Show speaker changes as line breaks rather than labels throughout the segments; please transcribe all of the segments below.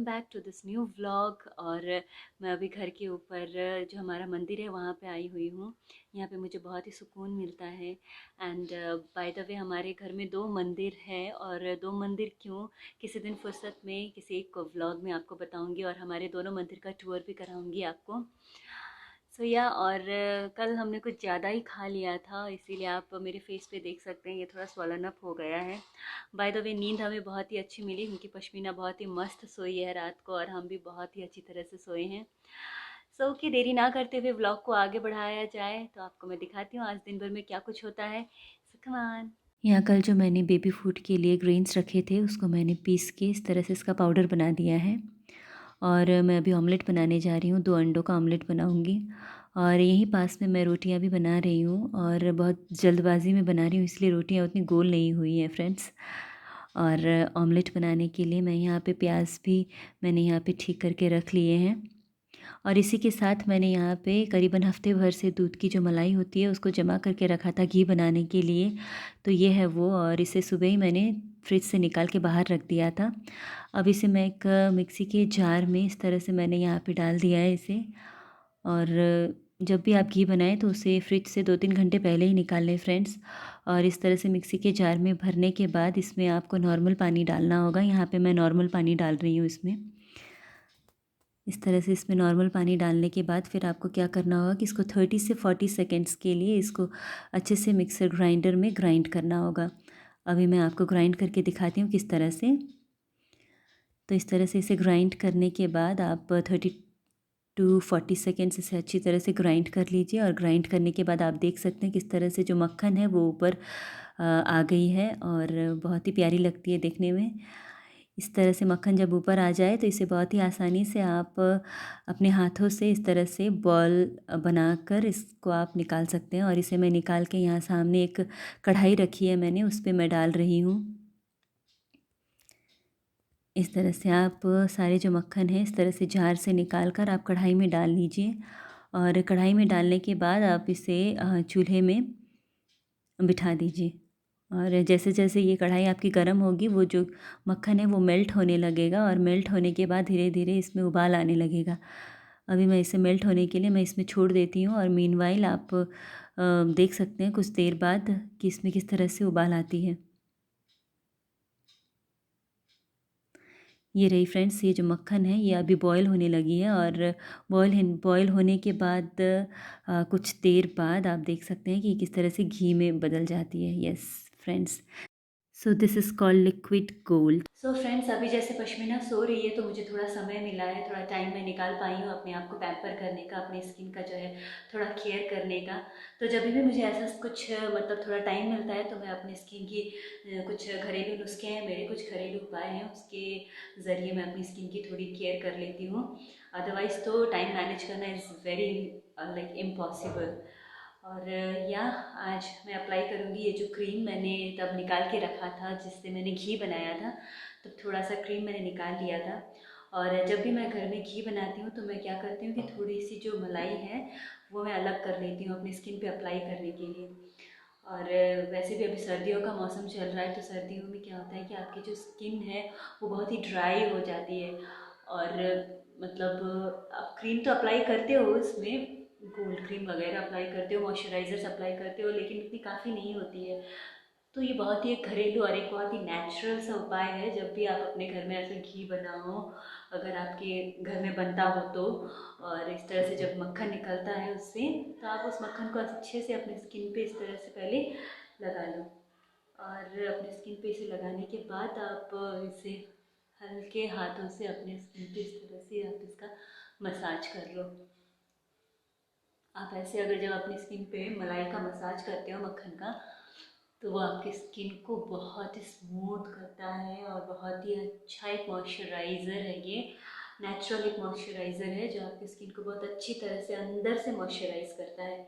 Welcome back to this new vlog. और मैं अभी घर के ऊपर जो हमारा मंदिर है वहाँ पे आई हुई हूँ। यहाँ पे मुझे बहुत ही सुकून मिलता है। एंड बाय द वे हमारे घर में दो मंदिर है, और दो मंदिर क्यों, किसी दिन फुर्सत में किसी एक व्लॉग में आपको बताऊँगी, और हमारे दोनों मंदिर का टूर भी कराऊँगी आपको। सो या और कल हमने कुछ ज़्यादा ही खा लिया था, इसीलिए आप मेरे फेस पे देख सकते हैं ये थोड़ा स्वॉलन अप हो गया है। बाय द वे नींद हमें बहुत ही अच्छी मिली, क्योंकि पश्मीना बहुत ही मस्त सोई है रात को, और हम भी बहुत ही अच्छी तरह से सोए हैं। सो कि देरी ना करते हुए व्लॉग को आगे बढ़ाया जाए, तो आपको मैं दिखाती हूँ आज दिन भर में क्या कुछ होता है। सो कम ऑन। यहाँ कल जो मैंने बेबी फूड के लिए ग्रेन्स रखे थे उसको मैंने पीस के इस तरह से इसका पाउडर बना दिया है। और मैं अभी ऑमलेट बनाने जा रही हूँ, 2 अंडों का ऑमलेट बनाऊँगी। और यहीं पास में मैं रोटियाँ भी बना रही हूँ, और बहुत जल्दबाज़ी में बना रही हूँ इसलिए रोटियाँ उतनी गोल नहीं हुई हैं फ्रेंड्स। और ऑमलेट बनाने के लिए मैं यहाँ पे प्याज भी मैंने यहाँ पे ठीक करके रख लिए हैं। और इसी के साथ मैंने यहाँ पे करीबन हफ्ते भर से दूध की जो मलाई होती है उसको जमा करके रखा था घी बनाने के लिए। तो ये है वो, और इसे सुबह ही मैंने फ्रिज से निकाल के बाहर रख दिया था। अब इसे मैं एक मिक्सी के जार में इस तरह से मैंने यहाँ पे डाल दिया है इसे। और जब भी आप घी बनाएं तो उसे फ्रिज से 2-3 घंटे पहले ही निकाल लें फ्रेंड्स। और इस तरह से मिक्सी के जार में भरने के बाद इसमें आपको नॉर्मल पानी डालना होगा। यहाँ पे मैं नॉर्मल पानी डाल रही हूँ इसमें। इस तरह से इसमें नॉर्मल पानी डालने के बाद फिर आपको क्या करना होगा कि इसको 30 से 40 सेकेंड्स के लिए इसको अच्छे से मिक्सर ग्राइंडर में ग्राइंड करना होगा। अभी मैं आपको ग्राइंड करके दिखाती हूँ किस तरह से। तो इस तरह से इसे ग्राइंड करने के बाद आप 30 टू 40 सेकेंड्स इसे अच्छी तरह से ग्राइंड कर लीजिए। और ग्राइंड करने के बाद आप देख सकते हैं किस तरह से जो मक्खन है वो ऊपर आ गई है, और बहुत ही प्यारी लगती है देखने में। इस तरह से मक्खन जब ऊपर आ जाए तो इसे बहुत ही आसानी से आप अपने हाथों से इस तरह से बॉल बनाकर इसको आप निकाल सकते हैं। और इसे मैं निकाल के यहाँ सामने एक कढ़ाई रखी है मैंने, उस पर मैं डाल रही हूँ। इस तरह से आप सारे जो मक्खन है इस तरह से जार से निकाल कर आप कढ़ाई में डाल लीजिए। और कढ़ाई में डालने के बाद आप इसे चूल्हे में बिठा दीजिए। और जैसे जैसे ये कढ़ाई आपकी गर्म होगी वो जो मक्खन है वो मेल्ट होने लगेगा, और मेल्ट होने के बाद धीरे धीरे इसमें उबाल आने लगेगा। अभी मैं इसे मेल्ट होने के लिए मैं इसमें छोड़ देती हूँ। और मीनवाइल आप देख सकते हैं कुछ देर बाद कि इसमें किस तरह से उबाल आती है। ये रही फ्रेंड्स, ये जो मक्खन है ये अभी बॉयल होने लगी है। और बॉयल होने के बाद कुछ देर बाद आप देख सकते हैं कि किस तरह से घी में बदल जाती है। Yes friends, so this is called liquid gold. So friends, अभी जैसे पश्मीना सो रही है तो मुझे थोड़ा समय मिला है, थोड़ा टाइम मैं निकाल पाई हूँ अपने आप को पैम्पर करने का, अपनी स्किन का जो है थोड़ा केयर करने का। तो जब भी मुझे ऐसा कुछ मतलब थोड़ा टाइम मिलता है तो मैं अपनी स्किन की कुछ घरेलू नुस्खे हैं मेरे, कुछ घरेलू उपाय हैं, उसके ज़रिए मैं अपनी स्किन की थोड़ी केयर कर लेती हूँ। अदरवाइज़ तो टाइम मैनेज करना इज़ वेरी लाइक इम्पॉसिबल। और या आज मैं अप्लाई करूँगी ये जो क्रीम मैंने तब निकाल के रखा था जिससे मैंने घी बनाया था, तो थोड़ा सा क्रीम मैंने निकाल लिया था। और जब भी मैं घर में घी बनाती हूँ तो मैं क्या करती हूँ कि थोड़ी सी जो मलाई है वो मैं अलग कर लेती हूँ अपनी स्किन पे अप्लाई करने के लिए। और वैसे भी अभी सर्दियों का मौसम चल रहा है, तो सर्दियों में क्या होता है कि आपकी जो स्किन है वो बहुत ही ड्राई हो जाती है। और मतलब आप क्रीम तो अप्लाई करते हो, उसमें गोल्ड क्रीम वगैरह अप्लाई करते हो, मॉइस्चराइज़र्स अप्लाई करते हो, लेकिन इतनी काफ़ी नहीं होती है। तो ये बहुत ही एक घरेलू और एक बहुत ही नेचुरल सा उपाय है। जब भी आप अपने घर में ऐसे घी बनाओ, अगर आपके घर में बनता हो तो, और इस तरह से जब मक्खन निकलता है उससे, तो आप उस मक्खन को अच्छे से अपनी स्किन पे इस तरह से पहले लगा लो। और अपनी स्किन पे इसे लगाने के बाद आप इसे हल्के हाथों से अपने स्किन पे इस तरह से आप इसका मसाज कर लो। आप ऐसे अगर जब अपनी स्किन पे मलाई का मसाज करते हो मक्खन का, तो वो आपकी स्किन को बहुत ही स्मूथ करता है, और बहुत ही अच्छा एक मॉइस्चराइज़र है ये। नेचुरल एक मॉइस्चराइज़र है जो आपकी स्किन को बहुत अच्छी तरह से अंदर से मॉइस्चराइज़ करता है।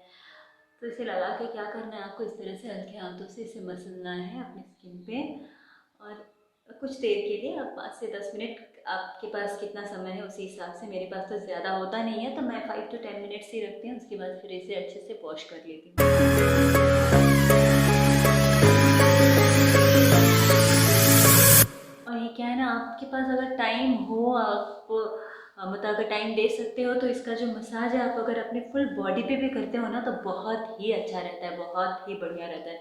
तो इसे लगा के क्या करना है आपको, इस तरह से हल्के हाथों से इसे मसलना है अपनी स्किन पे। और कुछ देर के लिए आप 5 से 10 मिनट, आपके पास कितना समय है उसी हिसाब से, मेरे पास तो ज़्यादा होता नहीं है तो मैं 5 to 10 मिनट्स ही रखती हूँ, उसके बाद फिर इसे अच्छे से वॉश कर लेती हूँ। और ये क्या है ना, आपके पास अगर टाइम हो, आप मतलब अगर टाइम दे सकते हो तो इसका जो मसाज है आप अगर अपने फुल बॉडी पे भी करते हो ना तो बहुत ही अच्छा रहता है, बहुत ही बढ़िया रहता है।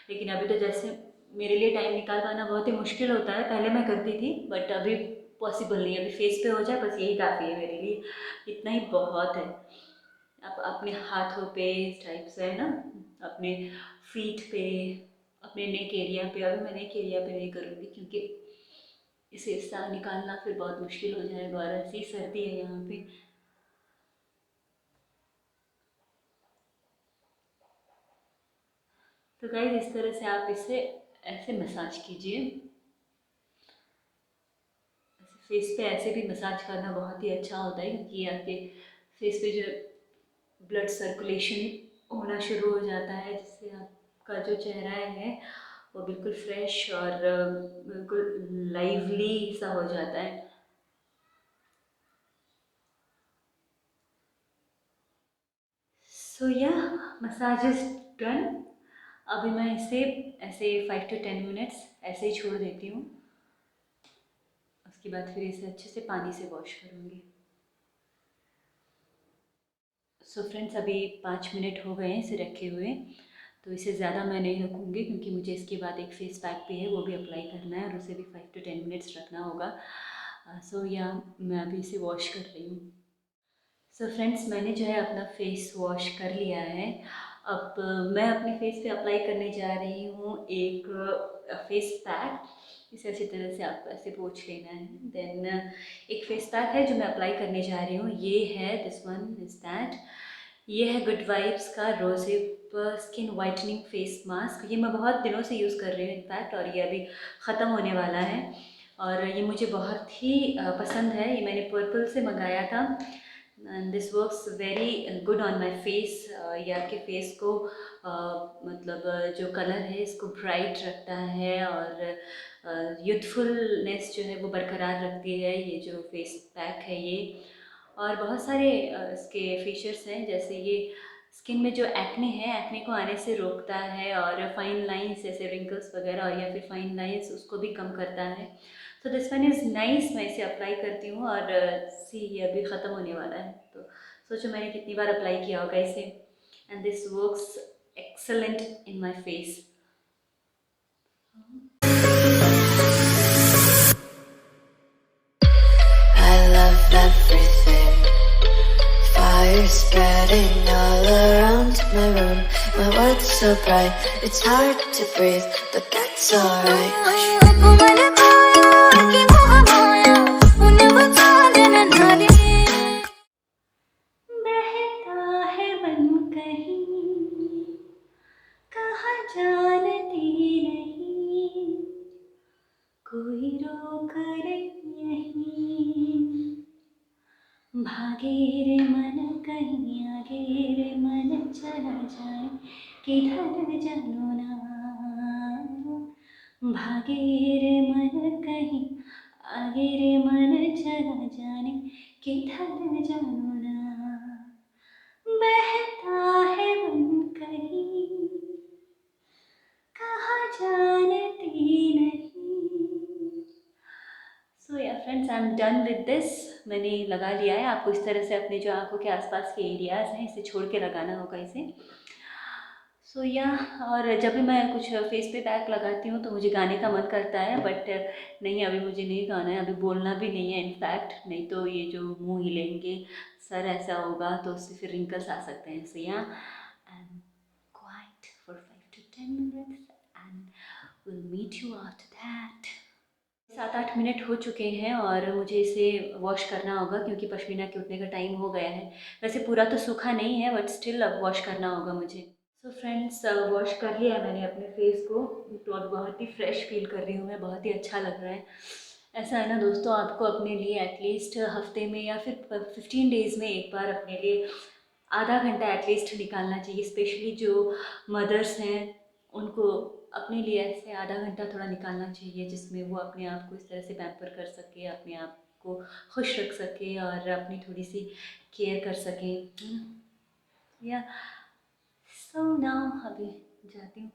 लेकिन अभी तो जैसे मेरे लिए टाइम निकाल पाना बहुत ही मुश्किल होता है, पहले मैं करती थी बट अभी पॉसिबल नहीं है। अभी फेस पे हो जाए बस यही काफ़ी है मेरे लिए, इतना ही बहुत है। आप अपने हाथों पे इस टाइप से है ना, अपने फीट पे, अपने नेक एरिया पे। अभी मैं नेक एरिया पे नहीं करूँगी क्योंकि इसे हिस्सा निकालना फिर बहुत मुश्किल हो जाएगा और ऐसी सर्दी है यहाँ पे। तो गाइस इस तरह से आप इसे ऐसे मसाज कीजिए। फेस पे ऐसे भी मसाज करना बहुत ही अच्छा होता है क्योंकि आपके फेस पे जो ब्लड सर्कुलेशन होना शुरू हो जाता है जिससे आपका जो चेहरा है वो बिल्कुल फ्रेश और बिल्कुल लाइवली सा हो जाता है। सो या मसाज इज डन। अभी मैं इसे ऐसे 5 to 10 मिनट्स ऐसे ही छोड़ देती हूँ। उसके बाद फिर इसे अच्छे से पानी से वॉश करूँगी। सो फ्रेंड्स अभी 5 मिनट हो गए हैं इसे रखे हुए, तो इसे ज़्यादा मैं नहीं रखूँगी क्योंकि मुझे इसके बाद एक फेस पैक भी है वो भी अप्लाई करना है और उसे भी 5 to 10 मिनट्स रखना होगा। सो या मैं अभी इसे वॉश कर रही हूँ। सो फ्रेंड्स मैंने जो है अपना फेस वॉश कर लिया है। अब मैं अपने फेस पे अप्लाई करने जा रही हूँ एक फेस पैक। इसे अच्छी तरह से आपको ऐसे पोंछ लेना है। देन एक फेस पैक है जो मैं अप्लाई करने जा रही हूँ, ये है दिस वन इज दैट। ये है गुड वाइब्स का रोज़िप स्किन वाइटनिंग फेस मास्क। ये मैं बहुत दिनों से यूज़ कर रही हूँ इनफैक्ट, और ये अभी ख़त्म होने वाला है और ये मुझे बहुत ही पसंद है। ये मैंने पर्पल से मंगाया था and this works very good on my face. ये आपके फेस को मतलब जो कलर है इसको ब्राइट रखता है और यूथफुलनेस जो है वो बरकरार रखती है ये जो फेस पैक है ये। और बहुत सारे इसके फीचर्स हैं, जैसे ये स्किन में जो एक्ने है एक्ने को आने से रोकता है और फाइन लाइंस जैसे रिंकल्स वगैरह और या फिर फाइन लाइंस उसको भी कम करता है। तो दिस वन इज़ नाइस। मैं इसे अप्लाई करती हूँ और सी ये अभी ख़त्म होने वाला है तो सोचो मैंने कितनी बार अप्लाई किया होगा इसे। And this works excellent in my face. I love everything. Fire spreading all around my room. My world's so bright, it's hard to breathe, but that's alright. बहता है मन कहीं, कहाँ जानती नहीं, कोई रोक नहीं। भागे रे मन कहीं आगे रे मन चला जाए, किधर जानो ना। भागे रे मन कहीं आगे रे मन चला जाने, किधर जानो ना। बहता है मन कहीं, कहाँ जानती नहीं। सो या friends I am done with this. मैंने लगा लिया है। आपको इस तरह से अपने जो आंखों के आसपास के एरियाज़ हैं इसे छोड़ के लगाना होगा इसे। सो या और जब भी मैं कुछ फेस पे पैक लगाती हूँ तो मुझे गाने का मन करता है बट नहीं अभी मुझे नहीं गाना है, अभी बोलना भी नहीं है इनफैक्ट, नहीं तो ये जो मुंह हिलेंगे सर ऐसा होगा तो उससे फिर रिंकल्स आ सकते हैं। So yeah and quite for 5 to 10 minutes and will meet you after that. 7-8 मिनट हो चुके हैं और मुझे इसे वॉश करना होगा क्योंकि पश्मीना के उठने का टाइम हो गया है। वैसे पूरा तो सूखा नहीं है बट स्टिल अब वॉश करना होगा मुझे। सो फ्रेंड्स वॉश कर लिया है मैंने अपने फेस को, तो अब बहुत ही फ्रेश फील कर रही हूँ मैं, बहुत ही अच्छा लग रहा है। ऐसा है ना दोस्तों, आपको अपने लिए एटलीस्ट हफ्ते में या फिर 15 डेज़ में एक बार अपने लिए आधा घंटा एटलीस्ट निकालना चाहिए। स्पेशली जो मदर्स हैं उनको अपने लिए ऐसे आधा घंटा थोड़ा निकालना चाहिए जिसमें वो अपने आप को इस तरह से पैम्पर कर सके, अपने आप को खुश रख सके और अपनी थोड़ी सी केयर कर सके। या सो नाउ अभी जाती हूँ।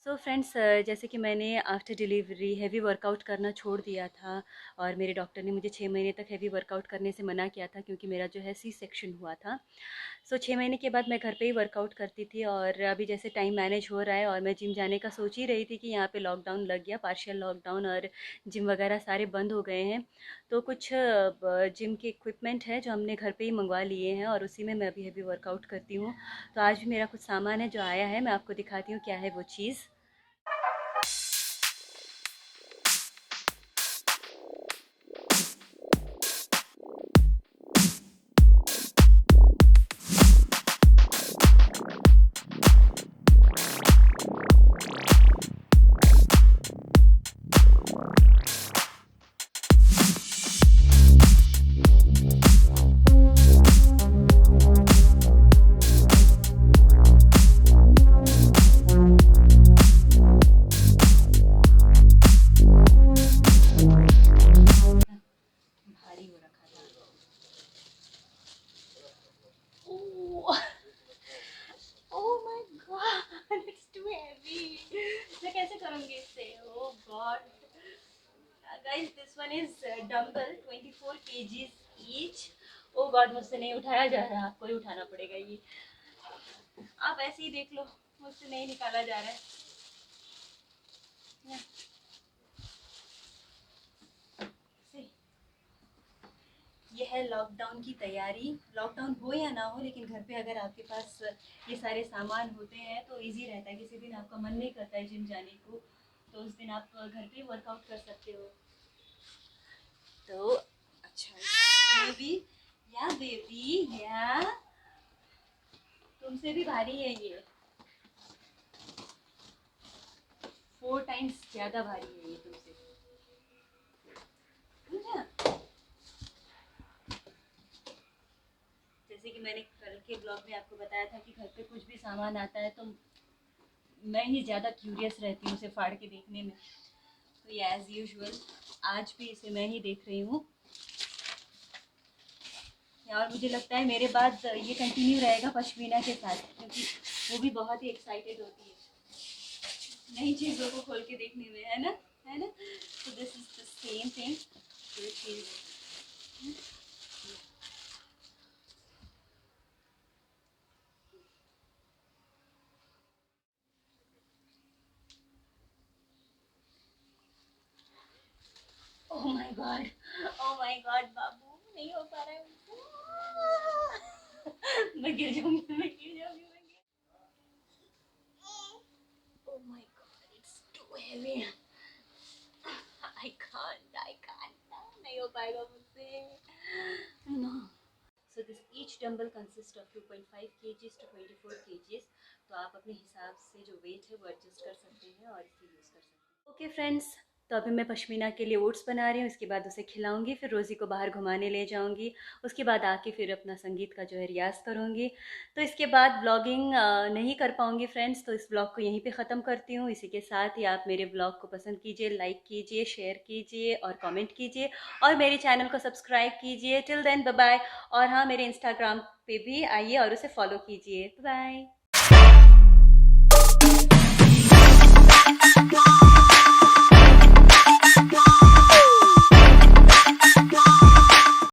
सो फ्रेंड्स, जैसे कि मैंने आफ्टर डिलीवरी हैवी वर्कआउट करना छोड़ दिया था और मेरे डॉक्टर ने मुझे 6 महीने तक हैवी वर्कआउट करने से मना किया था क्योंकि मेरा जो है सी सेक्शन हुआ था। सो 6 महीने के बाद मैं घर पे ही वर्कआउट करती थी और अभी जैसे टाइम मैनेज हो रहा है और मैं जिम जाने का सोच ही रही थी कि यहाँ पे लॉकडाउन लग गया, पार्शियल लॉकडाउन, और जिम वगैरह सारे बंद हो गए हैं। तो कुछ जिम के इक्विपमेंट है जो हमने घर पे ही मंगवा लिए हैं और उसी में मैं अभी हैवी वर्कआउट करती हूँ। तो आज भी मेरा कुछ सामान है जो आया है, मैं आपको दिखाती हूँ क्या है वो चीज़। भारी हो रखा था। Oh, oh my god, it's too heavy. मैं कैसे करूँगी इससे? Oh god guys, this one is dumbbell 24 kgs each. Oh god, मुझसे नहीं उठाया जा रहा, आपको ही उठाना पड़ेगा ये। आप ऐसे ही देख लो, मुझसे नहीं निकाला जा रहा है। See, ये है लॉकडाउन की तैयारी। लॉकडाउन हो या ना हो, लेकिन घर पे अगर आपके पास ये सारे सामान होते हैं तो इजी रहता है। किसी दिन आपका मन नहीं करता है जिम जाने को, तो उस दिन आप घर पे ही वर्कआउट कर सकते हो। तो अच्छा बेबी, या बेबी, या तुमसे भी भारी है ये, 4 टाइम्स ज़्यादा भारी है ये तुमसे, समझा? जैसे कि मैंने कल के ब्लॉग में आपको बताया था कि घर पे कुछ भी सामान आता है तो मैं ही ज़्यादा क्यूरियस रहती हूँ उसे फाड़ के देखने में। तो ये एज़ यूजुअल आज भी इसे मैं ही देख रही हूँ और मुझे लगता है मेरे बाद ये कंटिन्यू रहेगा पश्मीना के साथ, क्योंकि वो भी बहुत ही एक्साइटेड होती है नई चीज़ों को खोल के देखने में, है ना, है ना। तो this is the same thing. Oh my god, oh my god बाबू, नहीं हो पा रहा है मुझसे। मैं गिर जाऊंगी, मैं गिर जाऊंगी, मैं गिर। Oh my god, it's too heavy. I can't, नहीं हो पाएगा मुझसे। No. So this each dumbbell consists of 2.5 kgs to 24 kgs। तो आप अपने हिसाब से जो वेट है वो एडजस्ट कर सकते हैं और इसे यूज़ कर सकते हैं। ओके फ्रेंड्स, तो अभी मैं पश्मीना के लिए ओट्स बना रही हूँ, इसके बाद उसे खिलाऊंगी, फिर रोज़ी को बाहर घुमाने ले जाऊंगी, उसके बाद आके फिर अपना संगीत का जो है रियाज़ करूँगी। तो इसके बाद ब्लॉगिंग नहीं कर पाऊँगी फ्रेंड्स, तो इस ब्लॉग को यहीं पे ख़त्म करती हूँ। इसी के साथ ही आप मेरे ब्लॉग को पसंद कीजिए, लाइक कीजिए, शेयर कीजिए और कमेंट कीजिए और मेरे चैनल को सब्सक्राइब कीजिए। Till then bye bye. और हाँ, मेरे इंस्टाग्राम पे भी आइए और उसे फॉलो कीजिए। बाय।